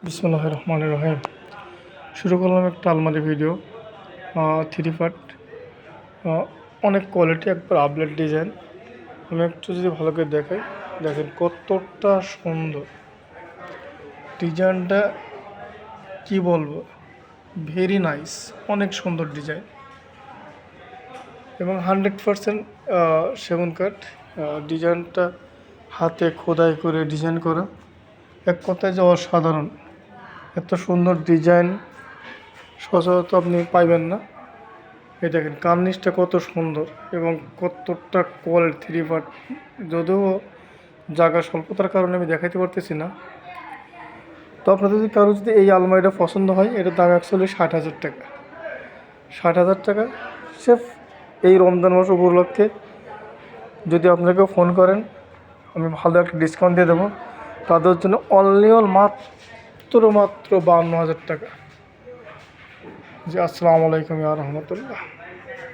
বিসমিল্লাহির রহমানির রহিম। শুরু করলাম একটা আলমারি ভিডিও। 3 পার্ট, অনেক কোয়ালিটি, একবার আপডেট ডিজাইন। আমি একটু যদি ভালো করে দেখাই, দেখেন কতটা সুন্দর ডিজাইনটা, কি বলবো, ভেরি নাইস, অনেক সুন্দর ডিজাইন এবং 100% সেগুন কাঠ। ডিজাইনটা হাতে খোদাই করে ডিজাইন করা, এক কথায় যে অসাধারণ। এত সুন্দর ডিজাইন সচরাচর আপনি পাইবেন না। এই দেখেন কার্নিশটা কত সুন্দর এবং কতটা কোয়ালিটি। 3 পার্ট, যদিও জায়গা স্বল্পতার কারণে আমি দেখাইতে পারতেছি না। তো আপনাদের যদি কারো যদি এই আলমারিটা পছন্দ হয়, এটার দাম অ্যাকচুয়ালি 60,000 টাকা। 60,000 টাকা সেফ এই রমজান মাস উপলক্ষে। যদি আপনাকে ফোন করেন, আমি ভালো একটা ডিসকাউন্ট দিয়ে দেবো তাদের জন্য। অনলি মাত্র 52,000 টাকা। জি, আসসালামু আলাইকুম ওয়া রাহমাতুল্লাহ।